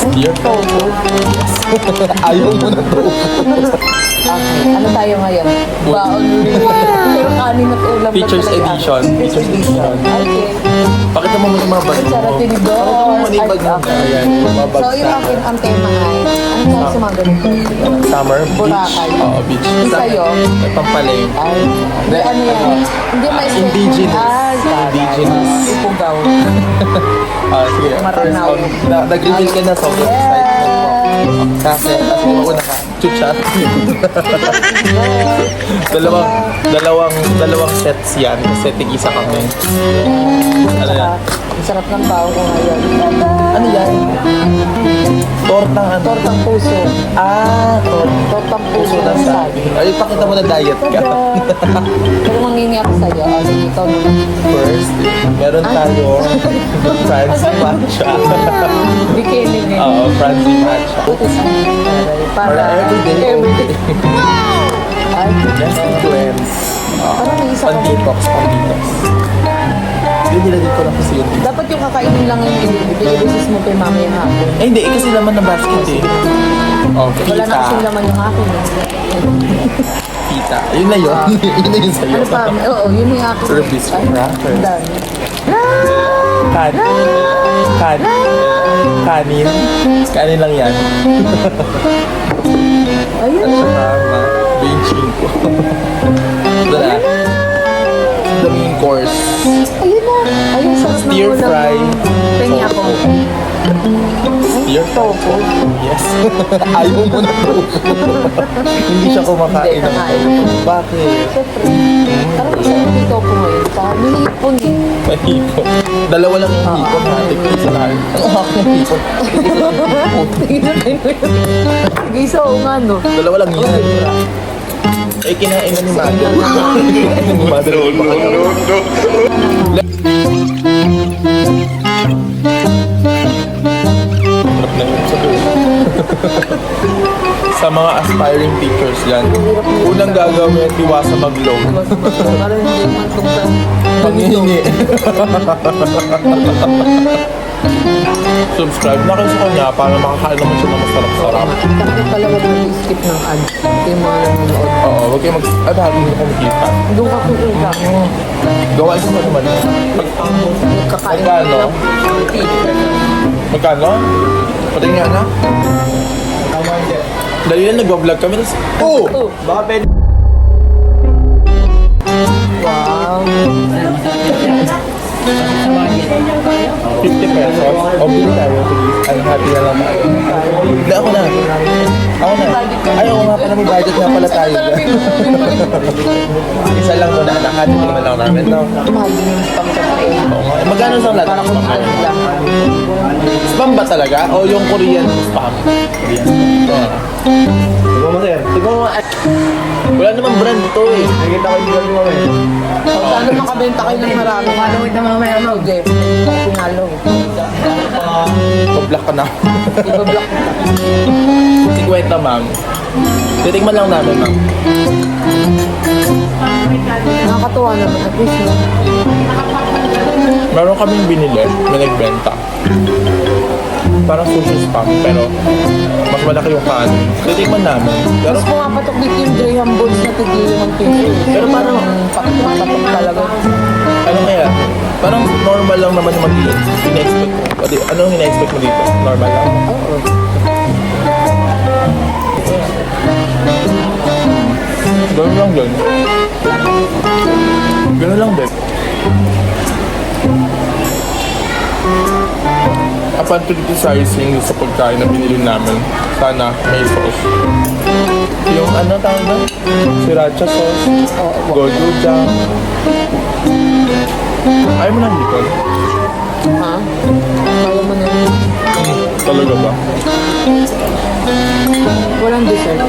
Steer tofu. Ayaw mo na tofu. Okay, ano tayo ngayon? Baon rin. Pero kanin at ulam. Features edition. Features edition. Okay. Pakita mo muna yung mga bag mo. Sarap din Pakita mo muna yung bag mo. Ayan, yung mga bag So, yung akin, ang tema ay, ano tayo sa mga ganito? Summer, beach. Boracay. Oo, beach. Yung sa'yo? May pampaling. Ay, hindi, ano yan? Hindi may Indigenous. Ay, Indigenous. Ipugaw. Sige, first Maranaw. nag-reveal ka na, sobrang excitement mo. Kasi mauna ka. Chucha. dalawang sets yan. Kasi tig-isa kami. Ano yan? Ang sarap ng baon ko ngayon. Ano yan? Tortang ano? Tortang puso. Tortang puso Puso na ng sa... side. Ay, pakita mo na diet ka. Pero mangingi ako sa'yo. Sige, ikaw naman. First, meron tayo Francie Matcha. Bikini din. Oo, Francie Matcha. Para everyday. Ay, Just to cleanse. parang may isa pa. Pan-detox. Hindi nilagay ko lang kasi yun. Dapat yung kakainin lang yung i-resis mo kay mama yung hapon. Eh, hindi. Eh, kasi laman ng basket eh. Oh, Wala na kasing laman yung akin. Pita. Yun na yun. Yun na yun sa'yo. Ano pa? Oo, yun yung akin. Service Ay, crackers. dami. Kanin lang yan. Ayun. Tama. Benching ko. Wala. The main course. Ayun na. Ayun, sarap ng Stir ulam. fry. Pengi ako. Stir Tofu. Yes. Ayaw mo na tofu. Hindi siya kumakain. Hindi, kakain ako. Bakit? Siyempre. Parang isa yung dito ko ngayon. May hipon eh. Mahipon. Dalawa lang yung hipon natin. Isa lang. Ang uhak ng hipon. Sige, isa o nga no. Dalawa lang yan. Eh, kinain na ni Mother. Ni Mother. Sarap na yun sa buhay. Sa mga aspiring teachers yan, unang gagawin, iwasa mag-low. Parang hindi man kung sa... Panghihingi. Subscribe na kayo sa kanya para makakain naman siya ng masarap-sarap. Bakit pala wag mag-skip ng ad? Ito yung mga nanonood. Oo, huwag kayo bahagi nyo kumikita. Doon ka kumita. Gawain ko naman. Kakain Magkano? Magkano? Pating nga na? Dali lang nag-vlog kami. Oh! Baka pwede. Wow. 50 pesos. O, bili tayo. Sige. Ay, happy na lang tayo. Hindi, ako na. Ako na. Ay, oo nga pala. May budget nga pala tayo. Isa lang muna. Nakati naman lang namin. No? Mahal din yung spam sa kain. Oo nga. Magkano sa lahat? Parang kung ano lang. Spam ba talaga? O yung Korean spam? Korean. Tignan mo, sir. Tignan mo. Wala namang brand to eh. Nakikita ko yung brand mo eh. Sana makabenta kayo ng marami. Malawit na mamaya ano. Sige. Pinalo. Pablock ka na. Ibablock mo. 50, ma'am. Titikman lang namin, ma'am. Nakakatuwa naman. At least no. Meron kaming binili, may nagbenta. Parang sushi spam, pero mas malaki yung kanin. Titikman namin. Pero, Mas pumapatok dito yung Graham Balls na tigil ng piso. Pero parang- patok talaga. ano kaya? Parang normal lang naman yung ina-expect mo. O di, anong ina-expect mo dito? Normal lang? Oo. Ganun lang din. Ganun lang din. Upon criticizing sa pagkain na binili namin, sana may sauce. Yung ano tawag na? Sriracha sauce, gochujang. Ayaw mo ng hipon? Ha? Kaya mo na yun. Talaga ba? Walang dessert.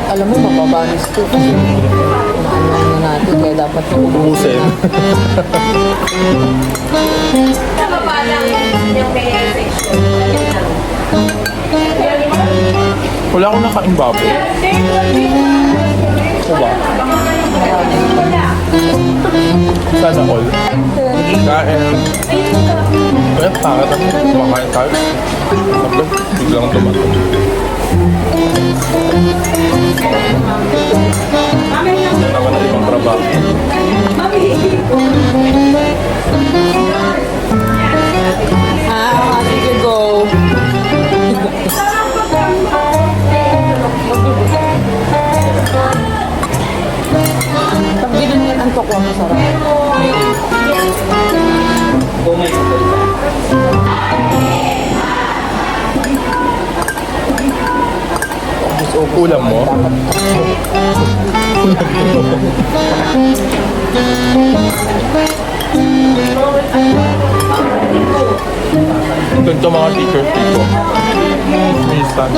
Alam mo, mababanis to kasi naano na natin kaya dapat Ubusin. Tama pa lang yung kaya section. Wala akong nakain baboy. Ito ba? Sana all. Kain. Kaya pangat ako. Kumakain tayo. Sabi, biglang tumatong. Naman na ibang trabaho. Sige, go. Pag ginanyan ang tokwa, masarap. Ulam mo? Ito mga teachers dito. Minsan.